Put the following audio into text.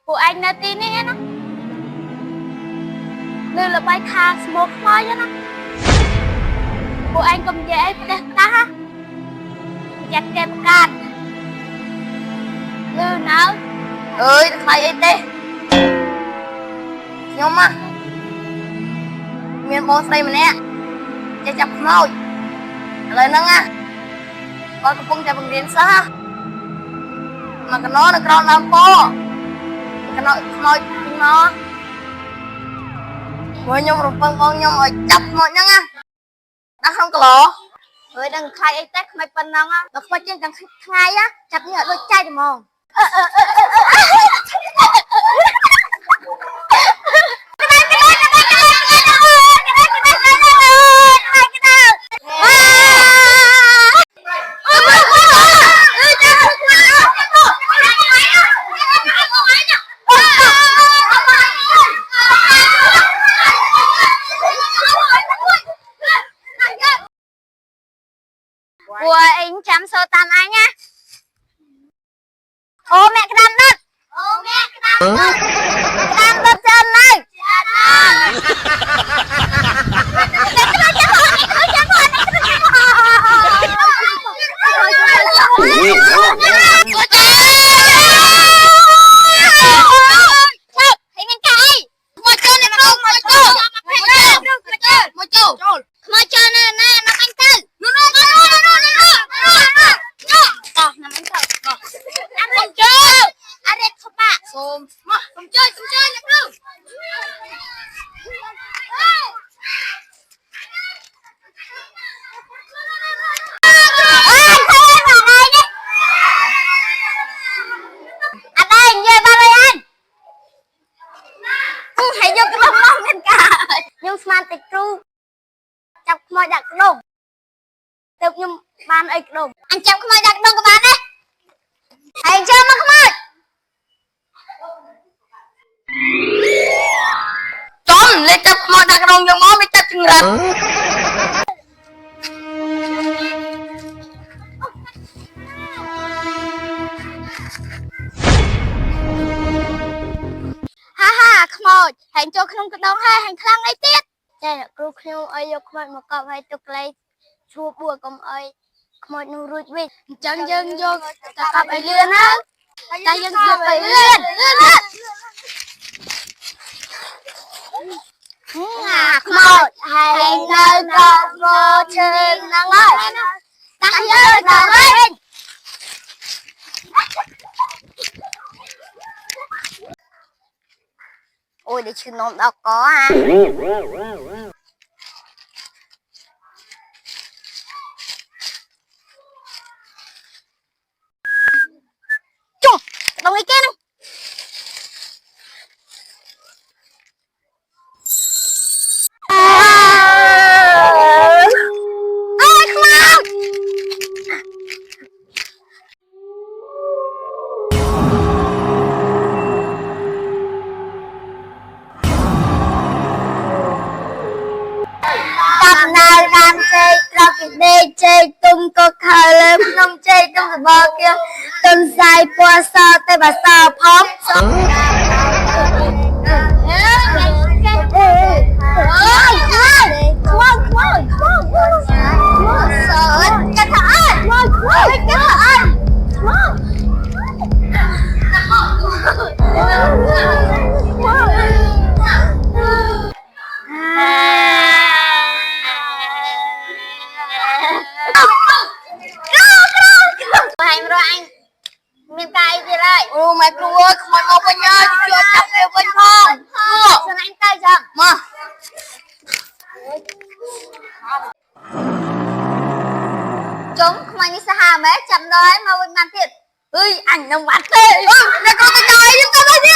ពួកឯងនៅទីនេះណាលើល្បីថាស្មោកខ្មោចណាពួកឯងកុំនិយាយអីផ្ដេសផ្ដាស់ចាត់គេប្រកាសលើណៅអើយថ្លៃអីទេខ្ញុំមានបងស្រីម្នាក់ចេះចាប់ខ្មោចឥឡូវហ្នឹងគាត់កំពុងតែបង្រៀនសិស្សមកកណោនៅក្រោមដើមពោកណោខ្មោចពីមកខ្ញុំរំពឹងបងខ្ញុំឲ្យចាប់ខ្មោចហ្នឹងដាក់ក្នុងកឡោហើយដឹងខ្លាចអីទេខ្មោចប៉ុណ្ណឹងដល់ខ្មោចជាងទាំងថ្ងៃចាប់នេះឲ្យដូចចែកហ្មងពួកឯងចាំសូតាមអញណាអូមេក្តាមដុតអូមេក្តាមដុតក្តាមដុតច្រើនណាស់ខ្ញុំស្មានតិចគ្រូចាប់ខ្មោចដាក់ក្ដុងទៅខ្ញុំបានអីក្ដុងអញចាប់ខ្មោចដាក់ក្ដុងក៏បានដែរហើយចាំមកខ្មោចចំលេចាប់ខ្មោចដាក់ក្ដុងយកមកមិនចាប់ចង្រិតខ្មោចហើយចូលក្នុងកណ្ដងហើយខ្លាំងអីទៀតតែគ្រូខ្ញុំឲ្យយកខ្មោចមកកប់ឲ្យទុកកន្លែងឈួបួរកុំឲ្យខ្មោចនោះរួចវិញអញ្ចឹងយើងយកទៅកប់ឲ្យលឿនណាតែយើងយកទៅលឿនខ្មោចហើយនៅកប់មកជើងហ្នឹងហើយដាក់យើងទៅវិញôi để chưa nôm đâu có chung đồng ý kia đâu đây chơi tung có khờ lên không chơi tung cái bờ kia tung dài qua sao tay bà sao phóng miền Tây gì đây? Mày cua, mày mau bên nhớ, chưa chấp đều bên không? Sao anh tay chưa? Mà. Chúng, mày đi xa hà mấy, chậm rồi, mau bên bàn tiệt. Ui, ảnh nông bán tê. Mày con cái trời, chúng ta nói gì?